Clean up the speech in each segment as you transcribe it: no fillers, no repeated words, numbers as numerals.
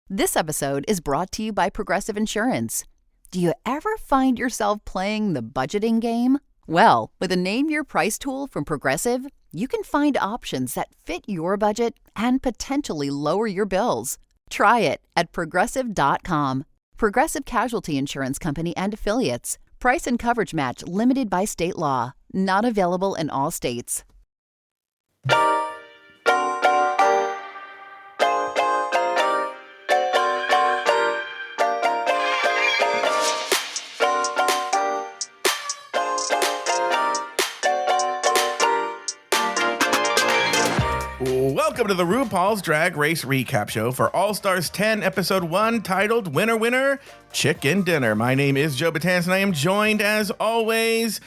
This episode is brought to you by Progressive Insurance. Do you ever find yourself playing the budgeting game? Well, with a Name Your Price tool from Progressive, you can find options that fit your budget and potentially lower your bills. Try it at Progressive.com. Progressive Casualty Insurance Company and Affiliates. Price and coverage match limited by state law. Not available in all states. Welcome to the RuPaul's Drag Race Recap Show for All Stars 10, Episode 1, titled Winner, Winner, Chicken Dinner. My name is Joe Batanz, and I am joined, as always,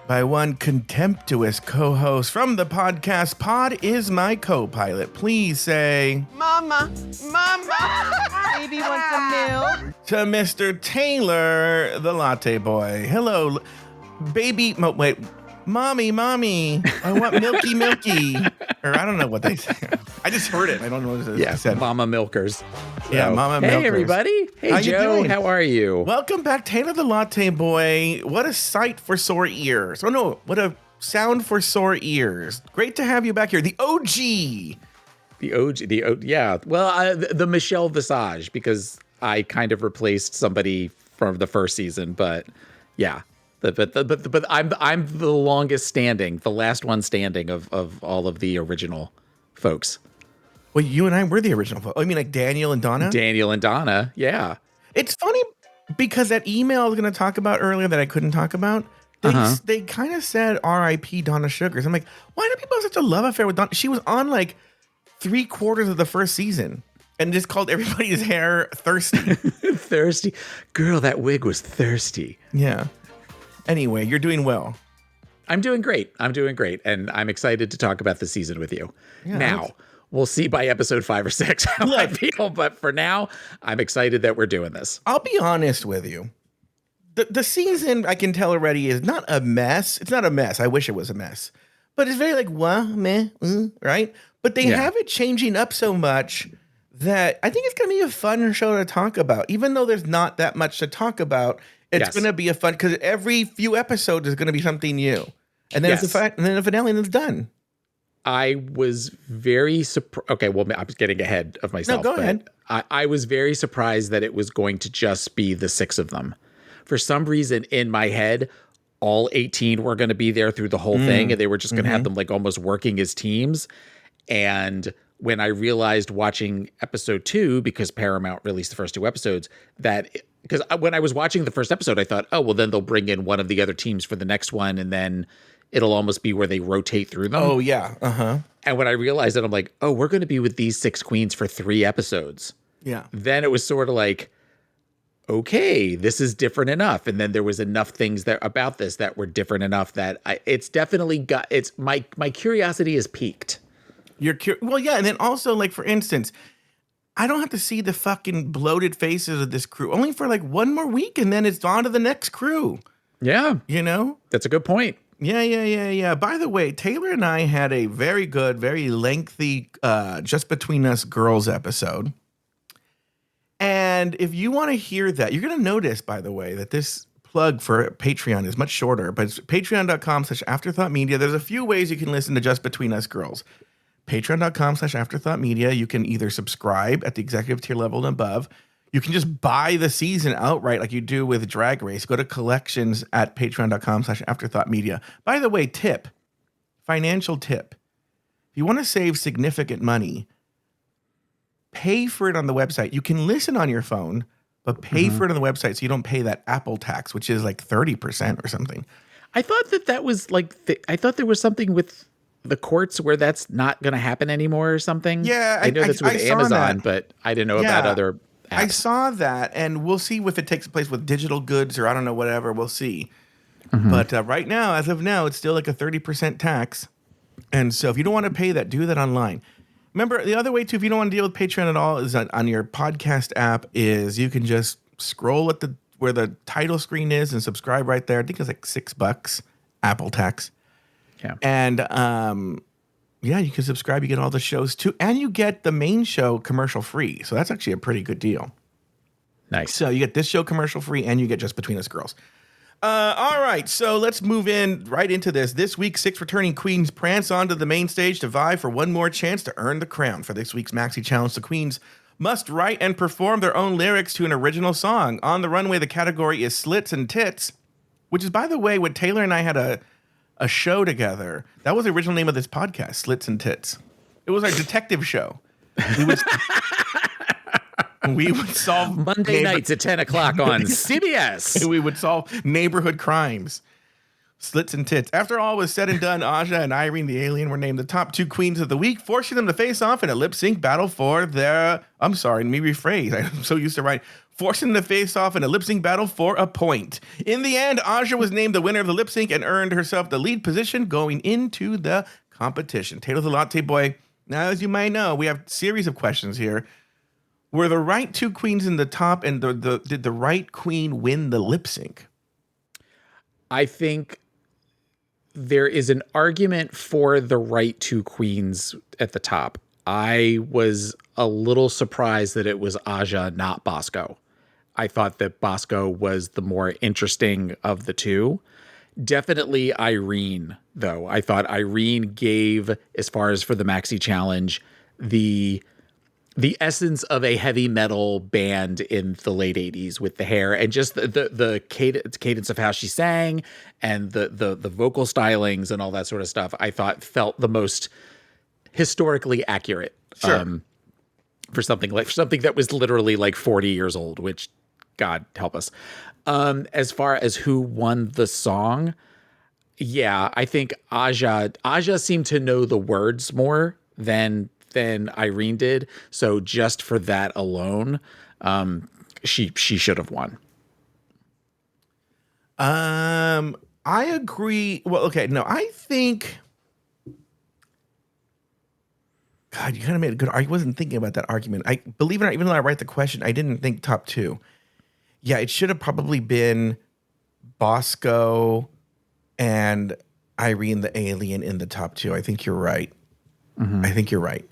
by one contemptuous co-host from the podcast. Pod is my co-pilot. Please say... Mama, baby wants some milk. To Mr. Taylor, the latte boy. Hello, baby... wait... Mommy, I want milky. Or I don't know what they say. I just heard it. I don't know what it said. Mama Milkers. Yeah, Mama Milkers. Hey, everybody. Hey, how Joe. How are you? Welcome back, Taylor the Latte Boy. What a sight for sore ears. Oh, no. What a sound for sore ears. Great to have you back here. The OG. Yeah. Well, the Michelle Visage, because I kind of replaced somebody from the first season, but yeah. But I'm the longest standing, the last one standing of all of the original folks. Well, you and I were the original folks. Oh, you mean like Daniel and Donna? Daniel and Donna, yeah. It's funny because that email I was going to talk about earlier that I couldn't talk about, they kind of said R.I.P. Donna Sugars. I'm like, why do people have such a love affair with Donna? She was on like 3/4 of the first season and just called everybody's hair thirsty. Thirsty. Girl, that wig was thirsty. Yeah. Anyway, you're doing well. I'm doing great. And I'm excited to talk about the season with you. Yeah, now, we'll see by episode 5 or 6 how I feel. But for now, I'm excited that we're doing this. I'll be honest with you. The season, I can tell already, is not a mess. It's not a mess. I wish it was a mess. But it's very like, right? But they have it changing up so much that I think it's going to be a fun show to talk about. Even though there's not that much to talk about, it's going to be a fun, because every few episodes is going to be something new. And then it's and then the finale, and it's done. I was very surprised. Okay, well, I was getting ahead of myself. No, go ahead. I was very surprised that it was going to just be the 6 of them. For some reason, in my head, all 18 were going to be there through the whole thing, and they were just going to have them like almost working as teams. And when I realized watching episode 2, because Paramount released the first 2 episodes, because when I was watching the first episode, I thought, oh, well, then they'll bring in one of the other teams for the next one, and then it'll almost be where they rotate through them. Oh, yeah. Uh-huh. And when I realized that, I'm like, oh, we're going to be with these 6 queens for 3 episodes. Yeah. Then it was sort of like, okay, this is different enough. And then there was enough things about this that were different enough that it's definitely my curiosity is piqued. Well, yeah. And then also, like, for instance, I don't have to see the fucking bloated faces of this crew only for like one more week, and then it's on to the next crew. Yeah. You know? That's a good point. Yeah. By the way, Taylor and I had a very good, very lengthy Just Between Us Girls episode. And if you want to hear that, you're going to notice, by the way, that this plug for Patreon is much shorter, but it's patreon.com/afterthoughtmedia. There's a few ways you can listen to Just Between Us Girls. Patreon.com/afterthoughtmedia. You can either subscribe at the executive tier level and above. You can just buy the season outright like you do with Drag Race. Go to collections at patreon.com/afterthoughtmedia. By the way, financial tip. If you want to save significant money, pay for it on the website. You can listen on your phone, but pay for it on the website so you don't pay that Apple tax, which is like 30% or something. I thought that was like, I thought there was something with the courts where that's not going to happen anymore or something. Yeah, I know that's with Amazon, but I didn't know about other apps. I saw that, and we'll see if it takes place with digital goods or I don't know, whatever. We'll see. But right now, as of now, it's still like a 30% tax. And so if you don't want to pay that, do that online. Remember, the other way too, if you don't want to deal with Patreon at all, is on your podcast app, is you can just scroll at where the title screen is and subscribe right there. I think it's like $6 Apple tax. Yeah. And Yeah, you can subscribe. You get all the shows too, and you get the main show commercial free. So that's actually a pretty good deal. Nice. So you get this show commercial free, and you get Just Between Us Girls. All right, so let's move right into this. This week, 6 returning queens prance onto the main stage to vie for one more chance to earn the crown. For this week's Maxi Challenge, the queens must write and perform their own lyrics to an original song. On the runway, the category is Slits and Tits, which is, by the way, when Taylor and I had a show together, that was the original name of this podcast, Slits and Tits. It was our detective show. We would solve Monday nights at 10 o'clock on CBS. We would solve neighborhood crimes. Slits and Tits. After all was said and done, Aja and Irene the Alien were named the top 2 queens of the week, forcing them to face off in a lip sync battle for their. I'm sorry, let me rephrase. I'm so used to writing. Forcing them to face off in a lip sync battle for a point. In the end, Aja was named the winner of the lip sync and earned herself the lead position going into the competition. Taylor the Latte Boy. Now, as you might know, we have a series of questions here. Were the right 2 queens in the top, and did the right queen win the lip sync? I think there is an argument for the right 2 queens at the top. I was a little surprised that it was Aja, not Bosco. I thought that Bosco was the more interesting of the 2. Definitely Irene, though. I thought Irene gave, as far as for the Maxi Challenge, the essence of a heavy metal band in the late 80s with the hair and just the cadence of how she sang and the vocal stylings and all that sort of stuff, I thought felt the most historically accurate. Sure. For something that was literally like 40 years old, which God help us. As far as who won the song, yeah, I think Aja seemed to know the words more than Irene did. So just for that alone, she should have won. I agree. Well, okay, no, I think. God, you kind of made a good argument. I wasn't thinking about that argument. I believe it or not, even though I write the question, I didn't think top 2. Yeah, it should have probably been Bosco and Irene the Alien in the top 2. I think you're right. Mm-hmm. I think you're right.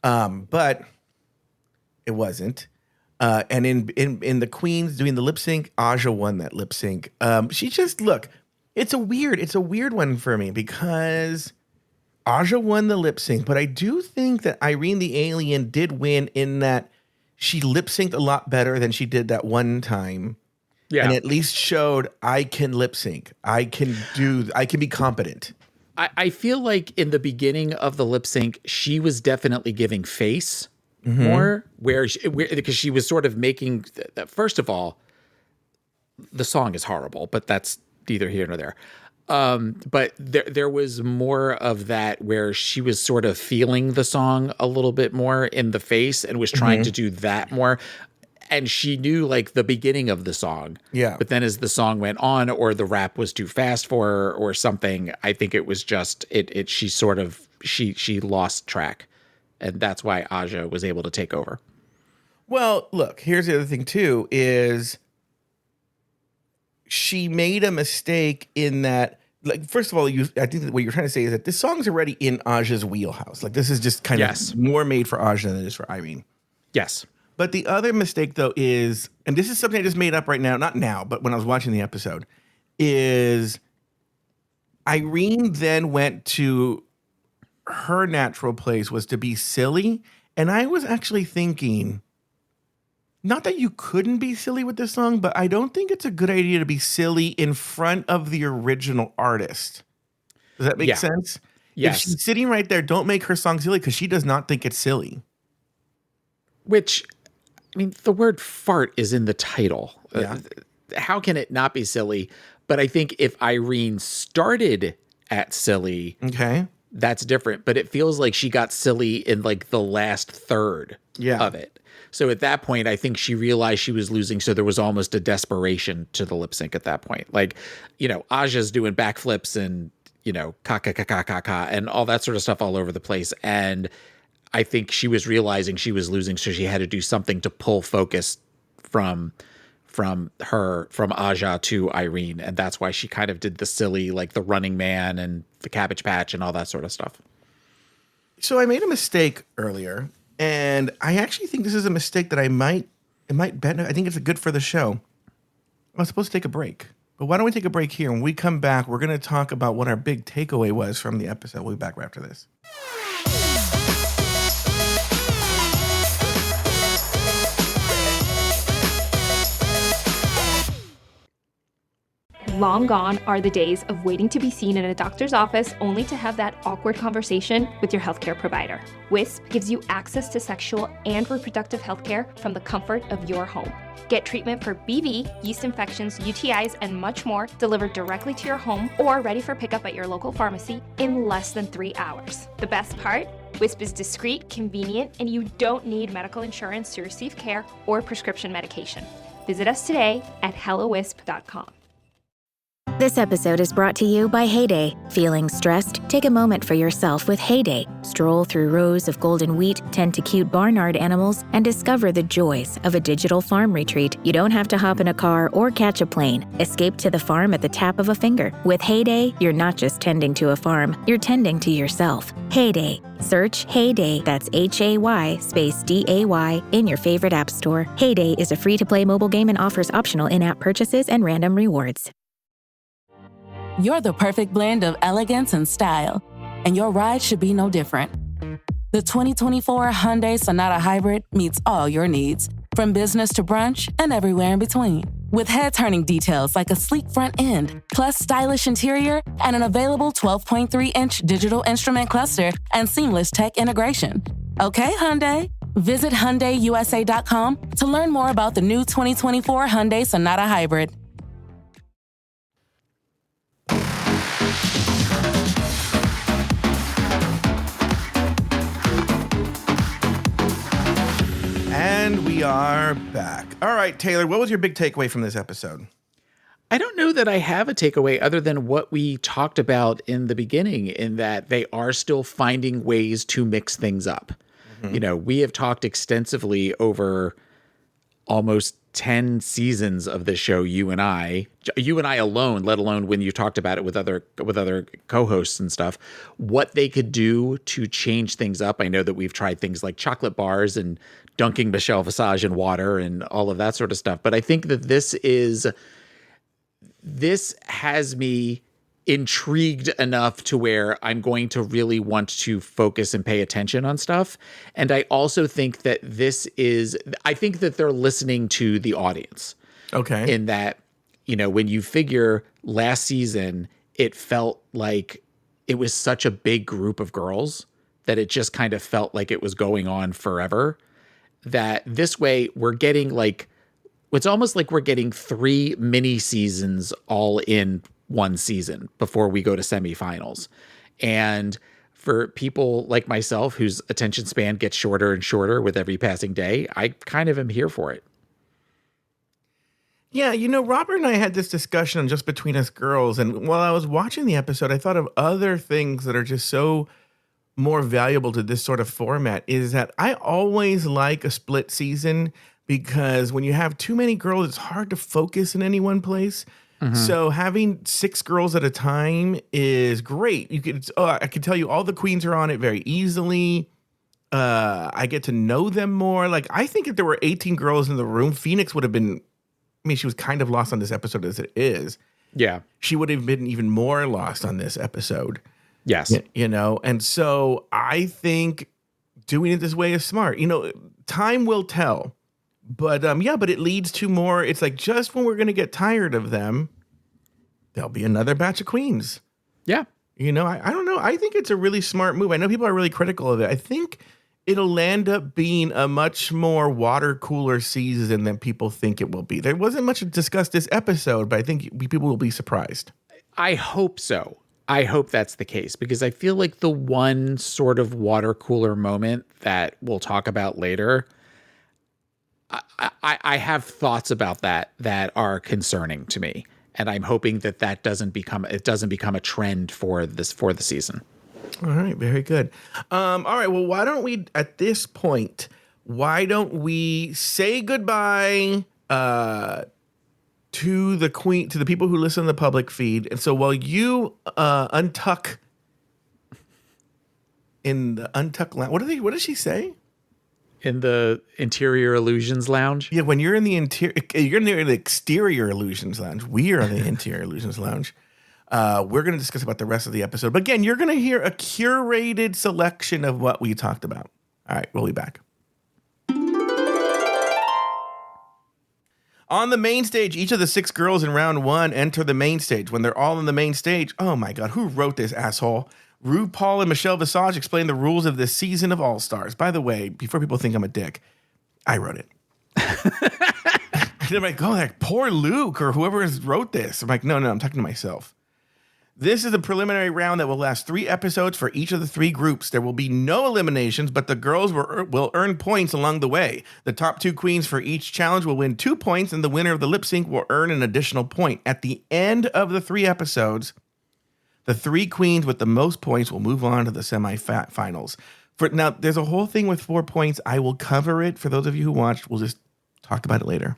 But it wasn't. And in the Queens doing the lip sync, Aja won that lip sync. She just it's a weird one for me because Aja won the lip sync, but I do think that Irene the Alien did win in that she lip synced a lot better than she did that one time. Yeah. And at least showed I can lip sync. I can be competent. I feel like in the beginning of the lip sync, she was definitely giving face more, because she was sort of making. First of all, the song is horrible, but that's neither here nor there. But there was more of that where she was sort of feeling the song a little bit more in the face and was trying to do that more. And she knew like the beginning of the song. Yeah. But then as the song went on or the rap was too fast for her or something, I think it was just she lost track. And that's why Aja was able to take over. Well, look, here's the other thing too, is she made a mistake in that, like, first of all, I think that what you're trying to say is that this song's already in Aja's wheelhouse. Like, this is just kind of more made for Aja than it is for Irene. Yes. But the other mistake, though, is, and this is something I just made up right now, not now, but when I was watching the episode, is Irene then went to her natural place was to be silly. And I was actually thinking, not that you couldn't be silly with this song, but I don't think it's a good idea to be silly in front of the original artist. Does that make sense? Yes. If she's sitting right there, don't make her song silly because she does not think it's silly. Which, I mean, the word fart is in the title. Yeah. How can it not be silly? But I think if Irene started at silly, that's different. But it feels like she got silly in like the last third of it. So at that point, I think she realized she was losing. So there was almost a desperation to the lip sync at that point. Like, Aja's doing backflips and, ka and all that sort of stuff all over the place. And I think she was realizing she was losing. So she had to do something to pull focus from Aja to Irene. And that's why she kind of did the silly, like the Running Man and the Cabbage Patch and all that sort of stuff. So I made a mistake earlier, and I actually think this is a mistake that it might benefit. I think it's good for the show. I was supposed to take a break, but why don't we take a break here? When we come back, we're going to talk about what our big takeaway was from the episode. We'll be back right after this. Long gone are the days of waiting to be seen in a doctor's office only to have that awkward conversation with your healthcare provider. Wisp gives you access to sexual and reproductive healthcare from the comfort of your home. Get treatment for BV, yeast infections, UTIs, and much more delivered directly to your home or ready for pickup at your local pharmacy in less than 3 hours. The best part? Wisp is discreet, convenient, and you don't need medical insurance to receive care or prescription medication. Visit us today at hellowisp.com. This episode is brought to you by Heyday. Feeling stressed? Take a moment for yourself with Heyday. Stroll through rows of golden wheat, tend to cute barnyard animals, and discover the joys of a digital farm retreat. You don't have to hop in a car or catch a plane. Escape to the farm at the tap of a finger. With Heyday, you're not just tending to a farm, you're tending to yourself. Heyday. Search Heyday, that's Hay space DAY, in your favorite app store. Heyday is a free-to-play mobile game and offers optional in-app purchases and random rewards. You're the perfect blend of elegance and style, and your ride should be no different. The 2024 Hyundai Sonata Hybrid meets all your needs, from business to brunch and everywhere in between. With head-turning details like a sleek front end, plus stylish interior, and an available 12.3-inch digital instrument cluster and seamless tech integration. Okay, Hyundai. Visit HyundaiUSA.com to learn more about the new 2024 Hyundai Sonata Hybrid. And we are back. All right, Taylor, what was your big takeaway from this episode? I don't know that I have a takeaway other than what we talked about in the beginning, in that they are still finding ways to mix things up. Mm-hmm. You know, we have talked extensively over almost 10 seasons of the show, you and I alone, let alone when you talked about it with other co-hosts and stuff, what they could do to change things up. I know that we've tried things like chocolate bars and dunking Michelle Visage in water and all of that sort of stuff. But I think that this has me intrigued enough to where I'm going to really want to focus and pay attention on stuff. And I also think that I think that they're listening to the audience. Okay. In that, you know, when you figure last season, it felt like it was such a big group of girls that it just kind of felt like it was going on forever. That this way we're getting it's almost like we're getting 3 mini seasons all in one season before we go to semifinals. And for people like myself, whose attention span gets shorter and shorter with every passing day, I kind of am here for it. Yeah, you know, Robert and I had this discussion just between us girls. And while I was watching the episode, I thought of other things that are just so more valuable to this sort of format. Is that I always like a split season, because when you have too many girls, it's hard to focus in any one place. Mm-hmm. So having 6 girls at a time is great. I can tell you all the queens are on it very easily. I get to know them more. Like, I think if there were 18 girls in the room, Phoenix would have been, she was kind of lost on this episode as it is. Yeah. She would have been even more lost on this episode. Yes. You know, and so I think doing it this way is smart. You know, time will tell. But but it leads to more. It's like, just when we're going to get tired of them, there'll be another batch of queens. Yeah. You know, I don't know. I think it's a really smart move. I know people are really critical of it. I think it'll end up being a much more water cooler season than people think it will be. There wasn't much discussed this episode, but I think people will be surprised. I hope so. I hope that's the case, because I feel like the one sort of water cooler moment that we'll talk about later, I have thoughts about that are concerning to me, and I'm hoping that doesn't become a trend for the season. All right, very good. All right, well, why don't we at this point? Why don't we say goodbye to the people who listen to the public feed? And so while you untuck in the Untucked Lounge. What did she say? In the Interior Illusions Lounge. Yeah, when you're in the interior, you're in the Exterior Illusions Lounge. We are in the Interior Illusions Lounge. We're going to discuss about the rest of the episode. But again, you're going to hear a curated selection of what we talked about. All right, we'll be back. On the main stage, each of the 6 girls in round 1 enter the main stage. When they're all on the main stage, oh my God, who wrote this asshole? RuPaul and Michelle Visage explain the rules of this season of All Stars. By the way, before people think I'm a dick, I wrote it. They're like, oh, like, poor Luke or whoever wrote this. I'm like, no, I'm talking to myself. This is a preliminary round that will last 3 episodes for each of the 3 groups. There will be no eliminations, but the girls will earn points along the way. The top 2 queens for each challenge will win 2 points, and the winner of the lip sync will earn an additional point. At the end of the 3 episodes, the 3 queens with the most points will move on to the semifinals. Now, there's a whole thing with 4 points. I will cover it for those of you who watched. We'll just talk about it later.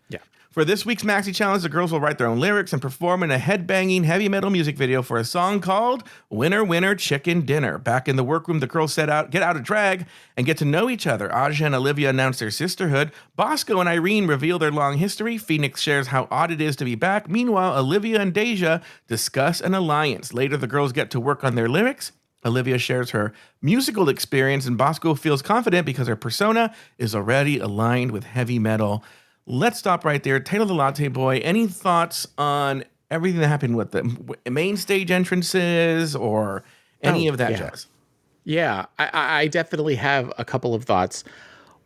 Yeah. For this week's Maxi Challenge, the girls will write their own lyrics and perform in a headbanging heavy metal music video for a song called Winner, Winner, Chicken Dinner. Back in the workroom, the girls get out of drag and get to know each other. Aja and Olivia announce their sisterhood. Bosco and Irene reveal their long history. Phoenix shares how odd it is to be back. Meanwhile, Olivia and Deja discuss an alliance. Later, the girls get to work on their lyrics. Olivia shares her musical experience, and Bosco feels confident because her persona is already aligned with heavy metal. Let's stop right there. Taylor the Latte Boy, any thoughts on everything that happened with the main stage entrances or any of that jazz? Yeah, I definitely have a couple of thoughts.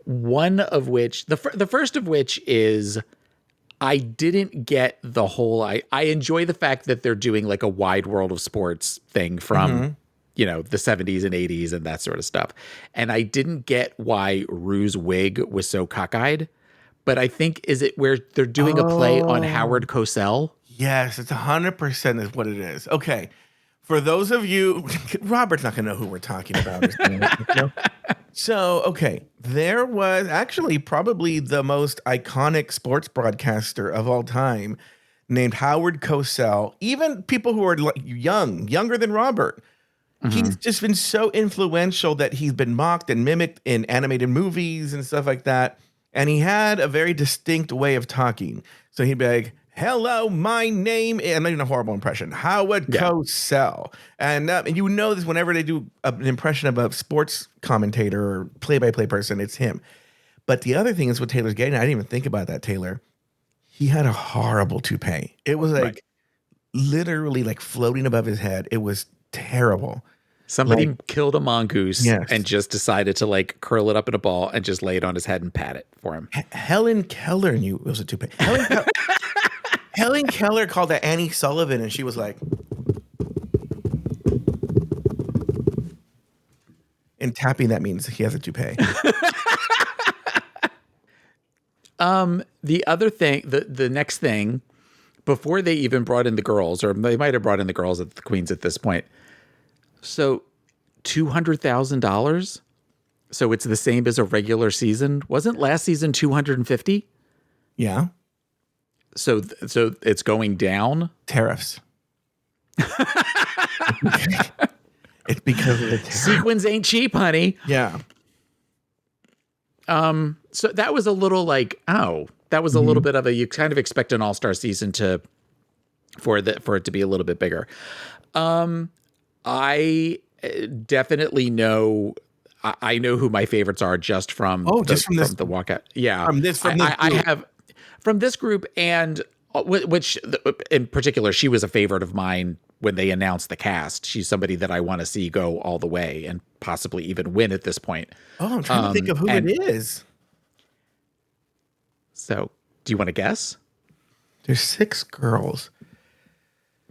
One of which, the first of which is I didn't get the whole, I enjoy the fact that they're doing like a wide world of sports thing from, the 70s and 80s and that sort of stuff. And I didn't get why Rue's wig was so cockeyed. But I think, is it where they're doing a play on Howard Cosell? Yes, it's 100% is what it is. Okay. For those of you, Robert's not going to know who we're talking about. So, okay. There was actually probably the most iconic sports broadcaster of all time named Howard Cosell. Even people who are younger than Robert. He's just been so influential that he's been mocked and mimicked in animated movies and stuff like that. And he had a very distinct way of talking. So he'd be like, hello, my name is, I'm not even a horrible impression, Howard Cosell. And you know this whenever they do an impression of a sports commentator or play-by-play person, it's him. But the other thing is what Taylor's getting, I didn't even think about that, Taylor. He had a horrible toupee. It was like literally like floating above his head. It was terrible. Somebody killed a mongoose and just decided to like curl it up in a ball and just lay it on his head and pat it for him. Helen Keller knew it was a toupee. Helen Keller called that Annie Sullivan and she was like, and tapping that means he has a toupee. The other thing, the next thing, before they even brought in the girls, or they might have brought in the girls at the queens at this point. So $200,000. So it's the same as a regular season. Wasn't last season 250? Yeah. So it's going down. Tariffs. It's because of the tariffs. Sequins ain't cheap, honey. Yeah. So that was a little like, that was a little bit of you kind of expect an all-star season for it to be a little bit bigger. I definitely know. I know who my favorites are just from the walkout. Yeah, I have from this group, and which in particular, she was a favorite of mine when they announced the cast. She's somebody that I want to see go all the way and possibly even win at this point. Oh, I'm trying to think of who it is. So, do you want to guess? There's 6 girls.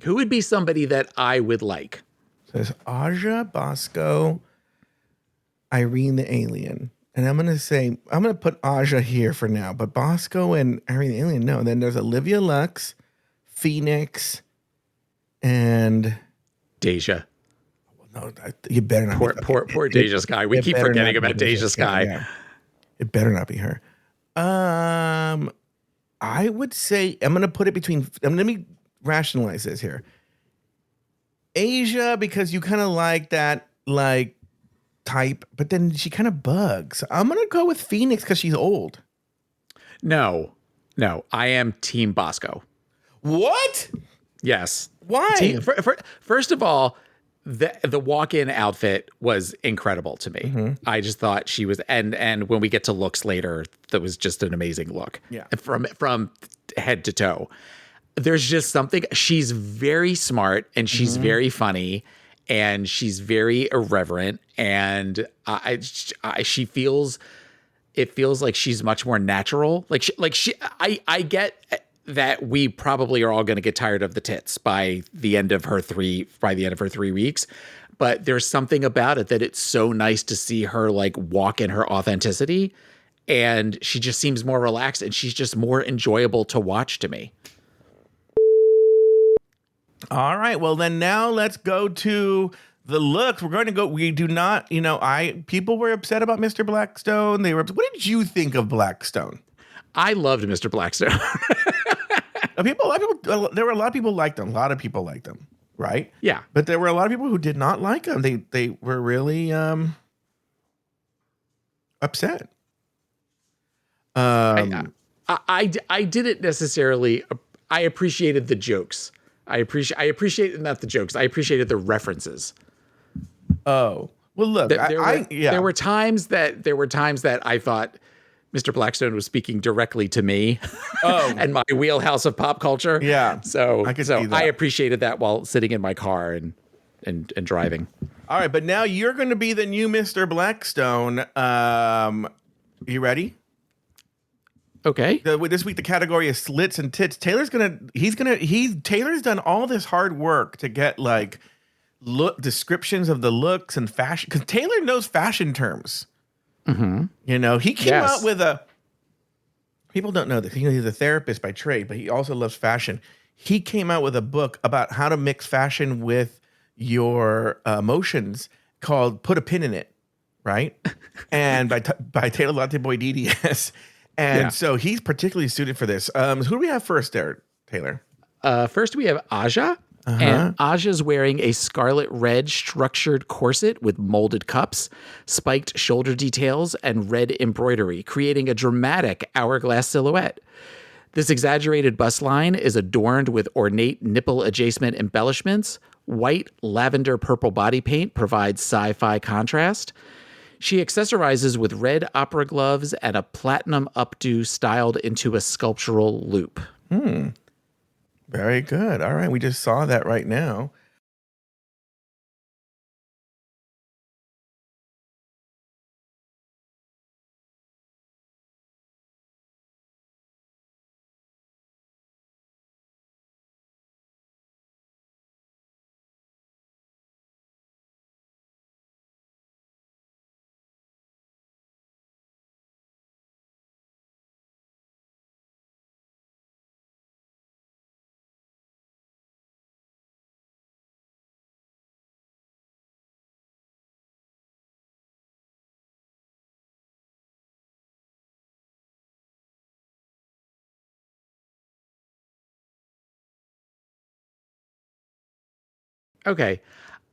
Who would be somebody that I would like? So there's Aja, Bosco, Irene the Alien. And I'm going to put Aja here for now, but Bosco and Irene the Alien, no. Then there's Olivia Lux, Phoenix, and Deja. No, you better not. Poor Deja Sky. We keep forgetting about Deja Sky. Yeah. It better not be her. I would say I'm going to put it between. Let me rationalize this here. Asia, because you kind of like that, like type, but then she kind of bugs. I'm going to go with Phoenix because she's old. No, I am Team Bosco. What? Yes. Why? First of all, the walk-in outfit was incredible to me. Mm-hmm. I just thought she was, and when we get to looks later, that was just an amazing look. Yeah. From head to toe. There's just something. She's very smart and she's very funny and she's very irreverent, and she feels. It feels like she's much more natural. I get that we probably are all going to get tired of the tits by the end of her 3 weeks. But there's something about it that it's so nice to see her like walk in her authenticity, and she just seems more relaxed and she's just more enjoyable to watch to me. All right. Well, then now let's go to the looks. We're going to go. We do not, people were upset about Mr. Blackstone. What did you think of Blackstone? I loved Mr. Blackstone. There were a lot of people liked him. A lot of people liked him, right? Yeah. But there were a lot of people who did not like him. They were really upset. I didn't necessarily. I appreciated the jokes. I appreciated not the jokes. I appreciated the references. Oh, well, look, there were times that I thought Mr. Blackstone was speaking directly to me and my wheelhouse of pop culture. Yeah. So see that. I appreciated that while sitting in my car and driving. All right. But now you're going to be the new Mr. Blackstone. You ready? Okay. This week, the category is slits and tits. Taylor's done all this hard work to get like descriptions of the looks and fashion, because Taylor knows fashion terms. Mm-hmm. He came out with people don't know this. He's a therapist by trade, but he also loves fashion. He came out with a book about how to mix fashion with your emotions called Put a Pin in It, right? And by Taylor Latte Boy DDS. And so he's particularly suited for this. Who do we have first there, Taylor? First we have Aja. And Aja's wearing a scarlet red structured corset with molded cups, spiked shoulder details, and red embroidery, creating a dramatic hourglass silhouette. This exaggerated bust line is adorned with ornate nipple adjacent embellishments. White lavender purple body paint provides sci-fi contrast. She accessorizes with red opera gloves and a platinum updo styled into a sculptural loop. Very good. All right. We just saw that right now. Okay.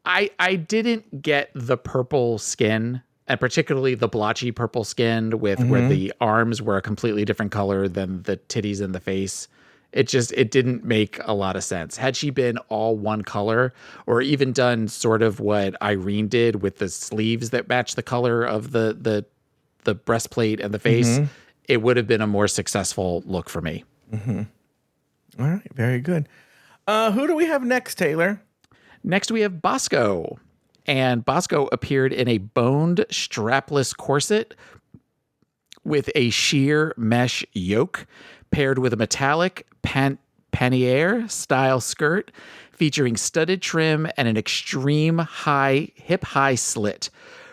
I didn't get the purple skin, and particularly the blotchy purple skin with where the arms were a completely different color than the titties and the face. It didn't make a lot of sense. Had she been all one color, or even done sort of what Irene did with the sleeves that match the color of the breastplate and the face, it would have been a more successful look for me. All right. Very good. Who do we have next, Taylor? Next, we have Bosco. And Bosco appeared in a boned strapless corset with a sheer mesh yoke, paired with a metallic pannier style skirt featuring studded trim and an extreme hip high slit.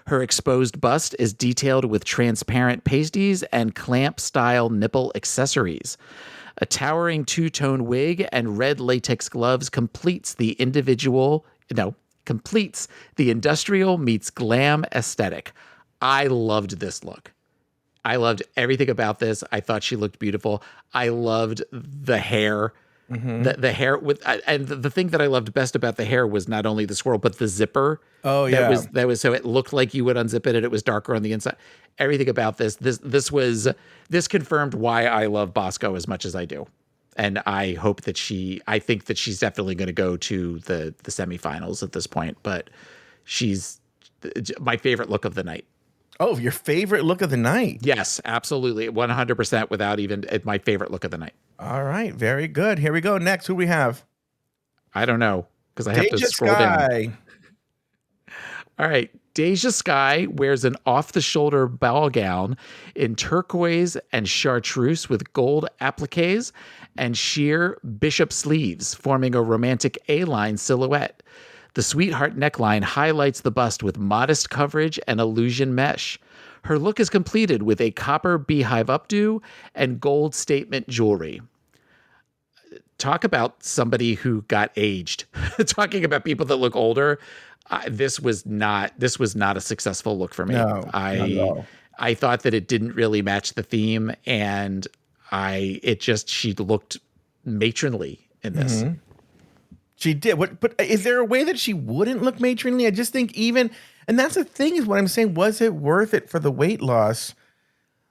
Her exposed bust is detailed with transparent pasties and clamp style nipple accessories. A towering two-tone wig and red latex gloves completes the industrial meets glam aesthetic. I loved this look. I loved everything about this. I thought she looked beautiful. I loved the hair. The hair and the thing that I loved best about the hair was not only the swirl, but the zipper. Oh yeah. That was so it looked like you would unzip it and it was darker on the inside. Everything about this confirmed why I love Bosco as much as I do. And I think that she's definitely going to go to the semifinals at this point, but she's my favorite look of the night. Oh, your favorite look of the night? Yes, absolutely. 100% without even my favorite look of the night. All right. Very good. Here we go. Next, who we have? I don't know because I have to scroll down. All right. Deja Skye wears an off-the-shoulder ball gown in turquoise and chartreuse with gold appliques and sheer bishop sleeves, forming a romantic A-line silhouette. The sweetheart neckline highlights the bust with modest coverage and illusion mesh. Her look is completed with a copper beehive updo and gold statement jewelry. Talk about somebody who got aged. Talking about people that look older. This was not a successful look for me. No, not at all. I thought that it didn't really match the theme, and she looked matronly in this. Mm-hmm. She did. But is there a way that she wouldn't look matronly? I just think and that's the thing is what I'm saying. Was it worth it for the weight loss?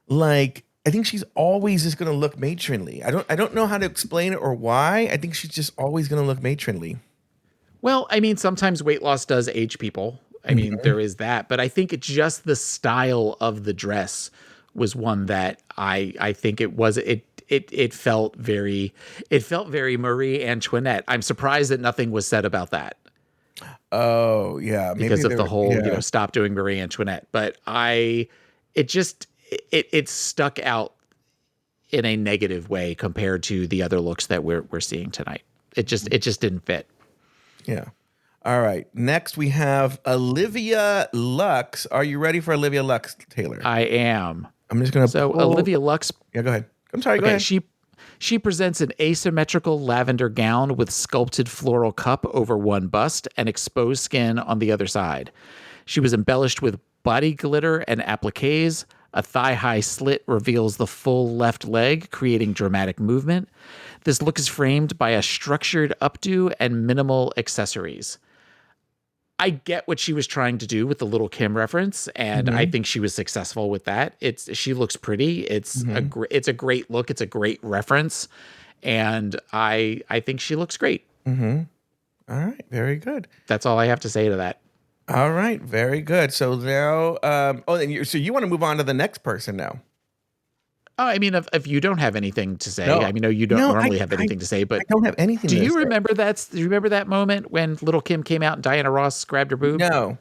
Like, I think she's always just going to look matronly. I don't know how to explain it or why. I think she's just always going to look matronly. Well, I mean, sometimes weight loss does age people. I mean, there is that, but I think it's just the style of the dress was one that I think it felt very Marie Antoinette. I'm surprised that nothing was said about that. Oh yeah, because of the whole stop doing Marie Antoinette. But it stuck out in a negative way compared to the other looks that we're seeing tonight. It just didn't fit. Yeah. All right. Next we have Olivia Lux. Are you ready for Olivia Lux, Taylor? I am. I'm just gonna. Olivia Lux. Yeah, go ahead. I'm sorry. Go ahead. She presents an asymmetrical lavender gown with sculpted floral cup over one bust and exposed skin on the other side. She was embellished with body glitter and appliques. A thigh-high slit reveals the full left leg, creating dramatic movement. This look is framed by a structured updo and minimal accessories. I get what she was trying to do with the Little Kim reference, and I think she was successful with that. She looks pretty. It's a great look. It's a great reference, and I think she looks great. Mm-hmm. All right, very good. That's all I have to say to that. All right, very good. So now, so you want to move on to the next person now? Oh, I mean, if you don't have anything to say, No. I mean, no, you don't normally have anything to say, but I don't have anything. Do you remember that moment when Little Kim came out and Diana Ross grabbed her boob? No.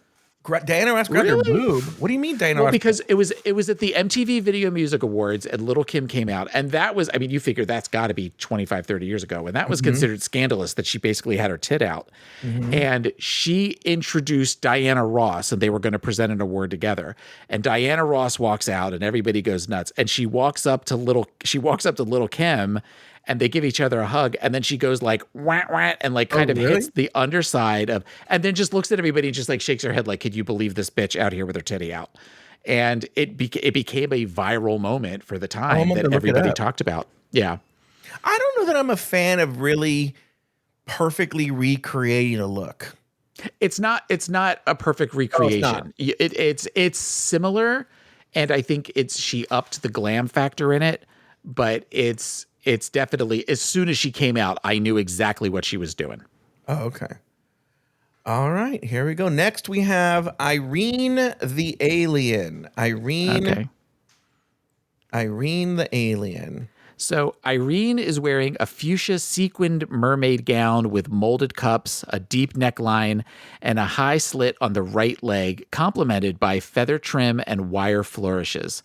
Diana Ross grabbed her boob? What do you mean Diana Ross? Because it was at the MTV Video Music Awards and Little Kim came out. And that was, I mean, you figure that's got to be 25, 30 years ago. And that was considered scandalous that she basically had her tit out. And she introduced Diana Ross and they were going to present an award together. And Diana Ross walks out and everybody goes nuts. And she walks up to Little Kim and they give each other a hug, and then she goes like wah wah and like kind of hits the underside of, and then just looks at everybody and just like shakes her head like, "Could you believe this bitch out here with her titty out?" And it became a viral moment for the time that everybody talked about. Yeah, I don't know that I'm a fan of really perfectly recreating a look. It's not a perfect recreation. It's similar, and I think she upped the glam factor in it, but it's definitely, as soon as she came out, I knew exactly what she was doing. Oh, okay. All right, here we go. Next, we have Irene the Alien. Irene the Alien. So Irene is wearing a fuchsia sequined mermaid gown with molded cups, a deep neckline, and a high slit on the right leg, complemented by feather trim and wire flourishes.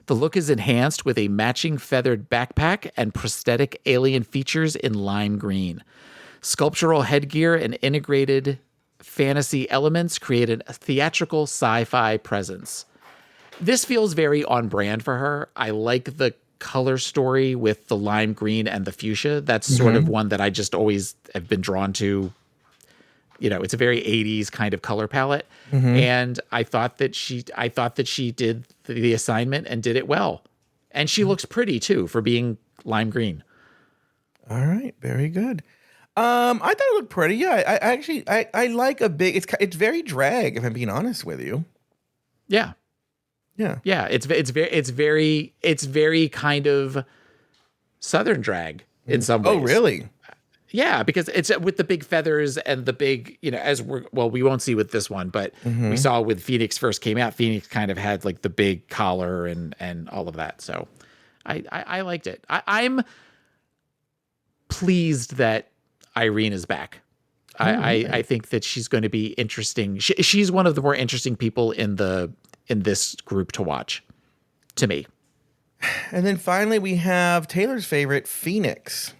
The look is enhanced with a matching feathered backpack and prosthetic alien features in lime green. Sculptural headgear and integrated fantasy elements create a theatrical sci-fi presence. This feels very on brand for her. I like the color story with the lime green and the fuchsia. That's sort of one that I just always have been drawn to. You know, it's a very 80s kind of color palette. And I thought that she did the assignment and did it well. And she looks pretty too for being lime green. All right, very good. I thought it looked pretty. Yeah, I actually I like a big. It's very drag. If I'm being honest with you. Yeah. Yeah. Yeah. It's very kind of Southern drag in some ways. Oh, really? Yeah, because it's with the big feathers and the big, we won't see with this one, but we saw when Phoenix first came out, Phoenix kind of had like the big collar and all of that. So I liked it. I'm pleased that Irene is back. I think that she's going to be interesting. She's one of the more interesting people in this group to watch, to me. And then finally, we have Taylor's favorite, Phoenix.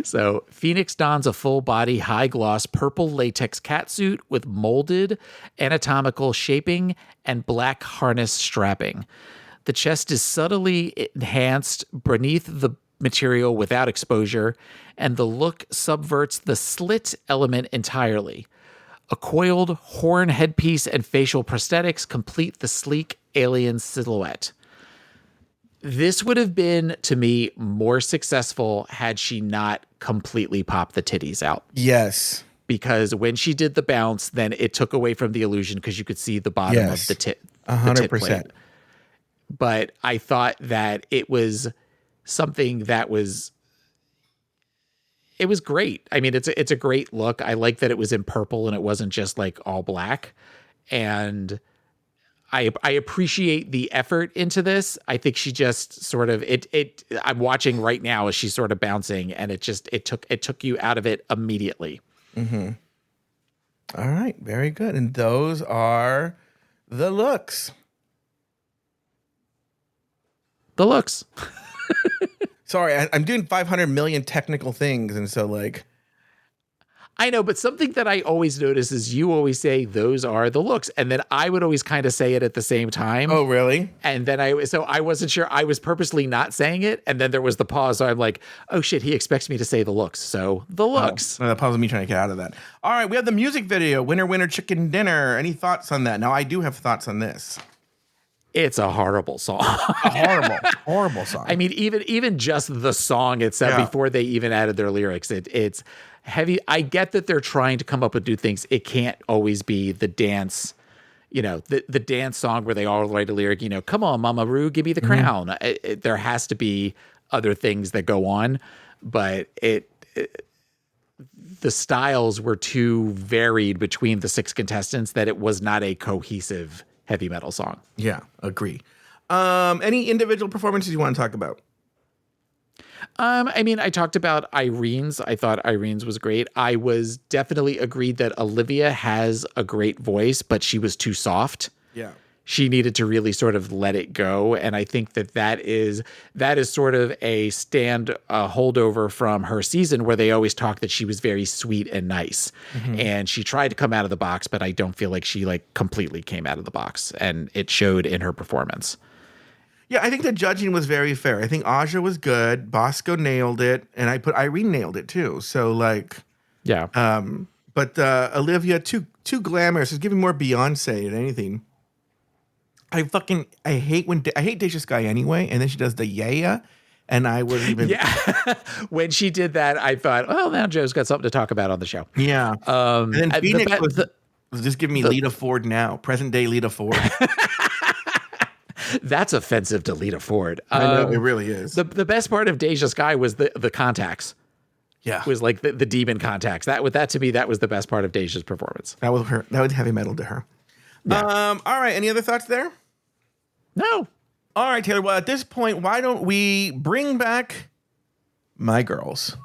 So Phoenix dons a full-body, high-gloss purple latex catsuit with molded anatomical shaping and black harness strapping. The chest is subtly enhanced beneath the material without exposure, and the look subverts the slit element entirely. A coiled horn headpiece and facial prosthetics complete the sleek alien silhouette. This would have been, to me, more successful had she not completely popped the titties out. Yes. Because when she did the bounce, then it took away from the illusion because you could see the bottom of the tit. 100%. But I thought that it was something that was great. I mean, it's a great look. I like that it was in purple and it wasn't just like all black. And I appreciate the effort into this. I think she just sort of I'm watching right now as she's sort of bouncing, and it took you out of it immediately. Mm-hmm. All right, very good. And those are the looks. The looks. Sorry, I'm doing 500 million technical things, and so like. I know, but something that I always notice is you always say those are the looks, and then I would always kind of say it at the same time. Oh, really? And then I wasn't sure. I was purposely not saying it, and then there was the pause. So I'm like, oh shit, he expects me to say the looks. So the looks. Oh, that pause was me trying to get out of that. All right, we have the music video, Winner Winner Chicken Dinner. Any thoughts on that? Now, I do have thoughts on this. It's a horrible song. horrible song. I mean, even just the song itself, before they even added their lyrics, it's heavy. I get that they're trying to come up with new things. It can't always be the dance, the dance song where they all write a lyric, come on, Mama Ru, give me the crown. There has to be other things that go on, but the styles were too varied between the 6 contestants that it was not a cohesive heavy metal song. Yeah, agree. Any individual performances you want to talk about? I mean, I talked about Irene's. I thought Irene's was great. I was definitely agreed that Olivia has a great voice, but she was too soft. Yeah. She needed to really sort of let it go. And I think that is sort of a holdover from her season where they always talk that she was very sweet and nice. Mm-hmm. And she tried to come out of the box, but I don't feel like she like completely came out of the box, and it showed in her performance. Yeah, I think the judging was very fair. I think Aja was good, Bosco nailed it, and I put Irene nailed it too. So like, yeah. But Olivia too glamorous. It's giving more Beyonce than anything. I hate Deja Sky anyway, and then she does the yeah, and I was even when she did that, I thought, well, now Joe's got something to talk about on the show. Yeah, and then Phoenix was just giving me Lita Ford now, present day Lita Ford. That's offensive to Lita Ford. I know, it really is. The best part of Deja Sky was the contacts. Yeah, was like the demon contacts. That to me, that was the best part of Deja's performance. That was her. That was heavy metal to her. Yeah. All right. Any other thoughts there? No. All right, Taylor. Well, at this point, why don't we bring back my girls?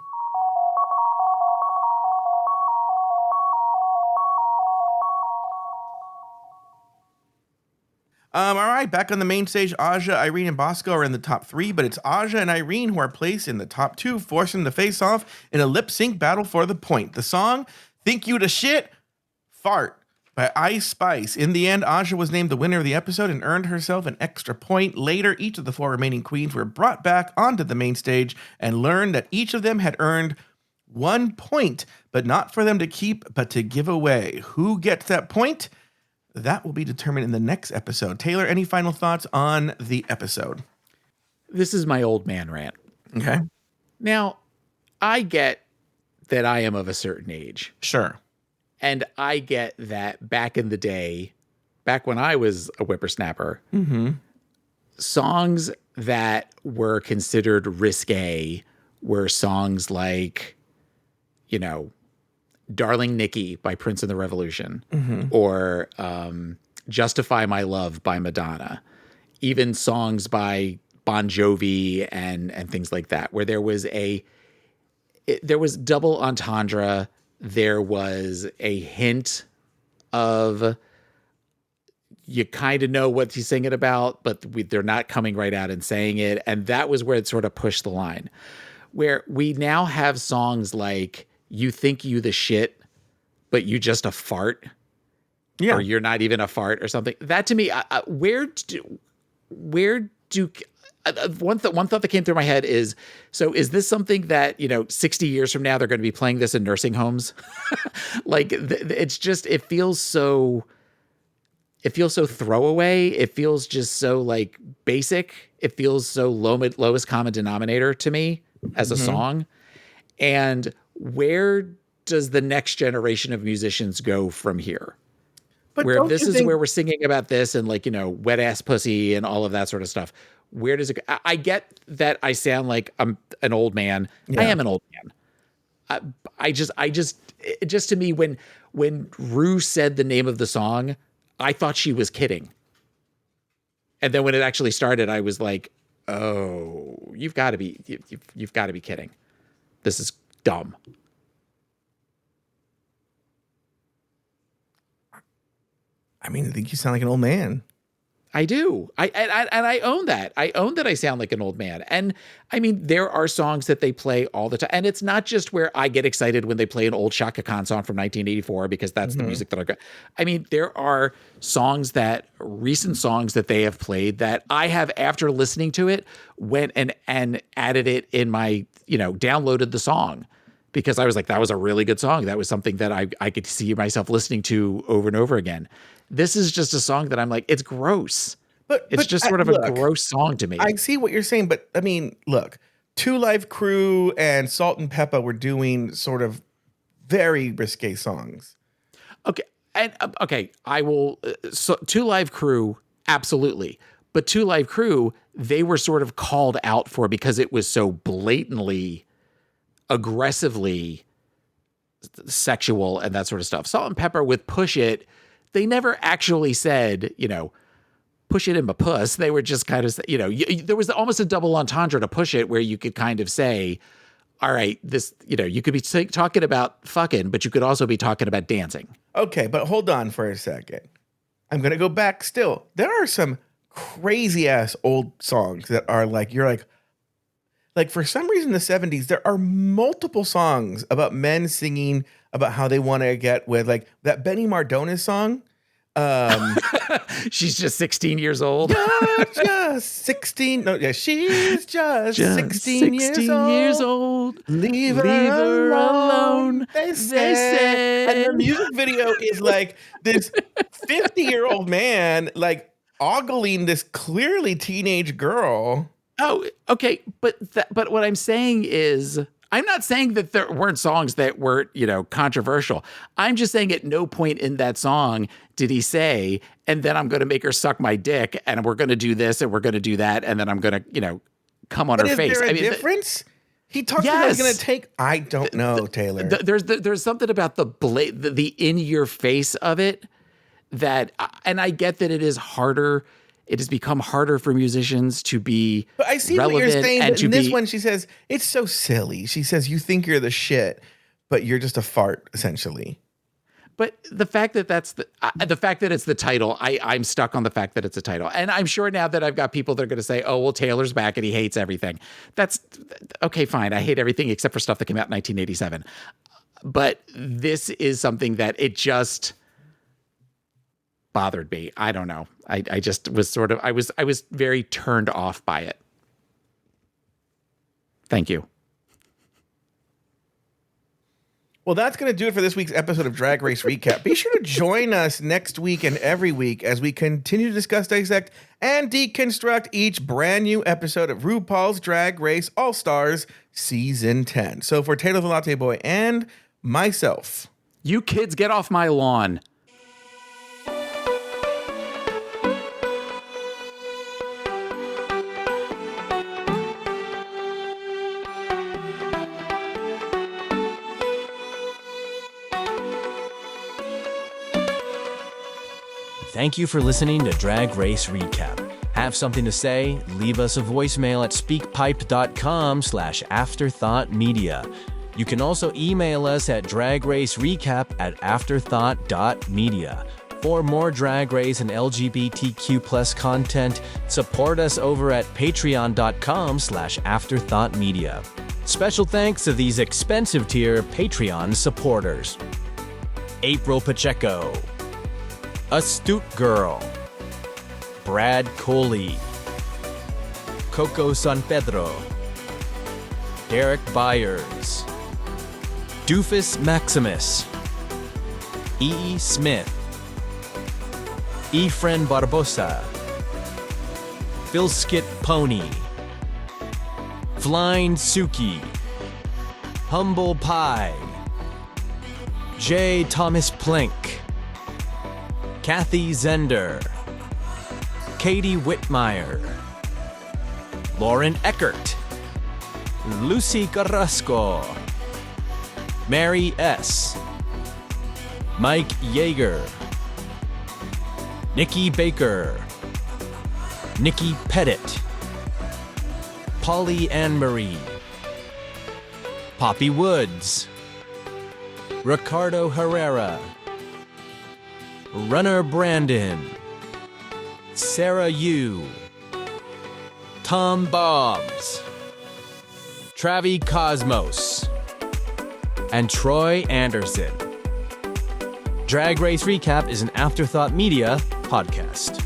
All right, back on the main stage, Aja, Irene, and Bosco are in the top 3, but it's Aja and Irene who are placed in the top 2, forcing them to face off in a lip-sync battle for the point. The song, Think You the Shit, Fart, by Ice Spice. In the end, Aja was named the winner of the episode and earned herself an extra point. Later, each of the 4 remaining queens were brought back onto the main stage and learned that each of them had earned 1 point, but not for them to keep, but to give away. Who gets that point? That will be determined in the next episode. Taylor, any final thoughts on the episode? This is my old man rant. Okay. Now, I get that I am of a certain age. Sure. And I get that back in the day, back when I was a whippersnapper, songs that were considered risque were songs like, you know, Darling Nikki by Prince and the Revolution, or Justify My Love by Madonna, even songs by Bon Jovi and things like that, where there was there was double entendre. There was a hint of, you kind of know what he's singing about, but they're not coming right out and saying it. And that was where it sort of pushed the line, where we now have songs like You Think You the Shit, but you just a fart. Yeah. Or you're not even a fart or something. That to me, one thought that came through my head is, so is this something that, 60 years from now, they're going to be playing this in nursing homes? Like it's just, it feels so throwaway. It feels just so like basic. It feels so lowest common denominator to me as a song. And where does the next generation of musicians go from here? But where this is where we're singing about this and like, wet ass pussy and all of that sort of stuff. Where does it go? I get that I sound like I'm an old man. Yeah. I am an old man. It just to me, when Rue said the name of the song, I thought she was kidding. And then when it actually started, I was like, oh, you've got to be kidding. This is dumb. I mean, I think you sound like an old man. I do. I own that. I own that I sound like an old man. And I mean, there are songs that they play all the time. And it's not just where I get excited when they play an old Shaka Khan song from 1984, because that's the music that I got. I mean, there are recent songs that they have played that I have, after listening to it, went and added it in my, downloaded the song, because I was like, that was a really good song. That was something that I could see myself listening to over and over again. This is just a song that I'm like, it's gross. But it's just sort of a gross song to me. I see what you're saying, but I mean, look, Two Live Crew and Salt and Pepper were doing sort of very risque songs. Okay. And I will. So Two Live Crew, absolutely. But Two Live Crew, they were sort of called out for because it was so blatantly, aggressively sexual and that sort of stuff. Salt and Pepper with Push It, they never actually said, push it in my puss. They were just kind of, there was almost a double entendre to Push It, where you could kind of say, all right, this, you could be talking about fucking, but you could also be talking about dancing. Okay, but hold on for a second. I'm going to go back still. There are some crazy ass old songs that are like, you're like for some reason in the 70s, there are multiple songs about men singing about how they want to get with, like that Benny Mardones song. She's just 16 years old. Just 16. No, yeah, she's just 16 years old. Leave her alone. They say. And the music video is like this 50-year-old man, like ogling this clearly teenage girl. Oh, okay. But what I'm saying is, I'm not saying that there weren't songs that were, controversial. I'm just saying at no point in that song did he say, and then I'm going to make her suck my dick, and we're going to do this, and we're going to do that, and then I'm going to, come on her face. Is there a difference? He talks about he's going to take. I don't know, Taylor. There's something about the in your face of it that, and I get that it is harder. It has become harder for musicians to be relevant. But I see what you're saying. But in this one, she says, it's so silly. She says, you think you're the shit, but you're just a fart, essentially. But the fact that the fact that it's the title, I'm stuck on the fact that it's a title. And I'm sure now that I've got people that are going to say, oh, well, Taylor's back and he hates everything. That's okay, fine. I hate everything except for stuff that came out in 1987. But this is something that it just bothered me. I don't know. I just was sort of, I was very turned off by it. Thank you. Well, that's going to do it for this week's episode of Drag Race Recap. Be sure to join us next week and every week as we continue to discuss, dissect, and deconstruct each brand new episode of RuPaul's Drag Race All-Stars Season 10. So for Taylor the Latte Boy and myself, You kids get off my lawn. Thank you for listening to Drag Race Recap. Have something to say? Leave us a voicemail at speakpipe.com/afterthoughtmedia. You can also email us at dragracerecap@afterthought.media. For more Drag Race and LGBTQ+ content, support us over at patreon.com/afterthoughtmedia. Special thanks to these expensive tier Patreon supporters. April Pacheco, Astute Girl, Brad Coley, Coco San Pedro, Derek Byers, Doofus Maximus, E. Smith, Efren Barbosa, Phil Skit Pony, Flying Suki, Humble Pie, J. Thomas Plink, Kathy Zender, Katie Whitmire, Lauren Eckert, Lucy Carrasco, Mary S., Mike Yeager, Nikki Baker, Nikki Pettit, Polly Anne-Marie, Poppy Woods, Ricardo Herrera, Runner Brandon, Sarah Yu, Tom Bobbs, Travi Cosmos, and Troy Anderson. Drag Race Recap is an Afterthought Media podcast.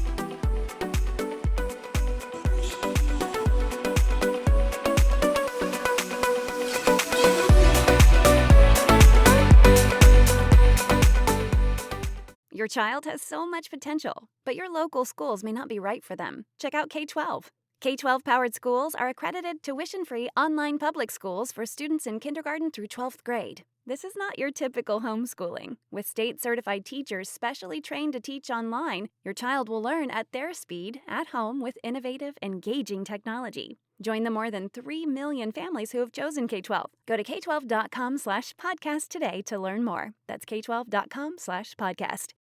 Your child has so much potential, but your local schools may not be right for them. Check out K-12. K-12 powered schools are accredited tuition-free online public schools for students in kindergarten through 12th grade. This is not your typical homeschooling. With state-certified teachers specially trained to teach online, your child will learn at their speed, at home, with innovative, engaging technology. Join the more than 3 million families who have chosen K-12. Go to k12.com/podcast today to learn more. That's k12.com/podcast.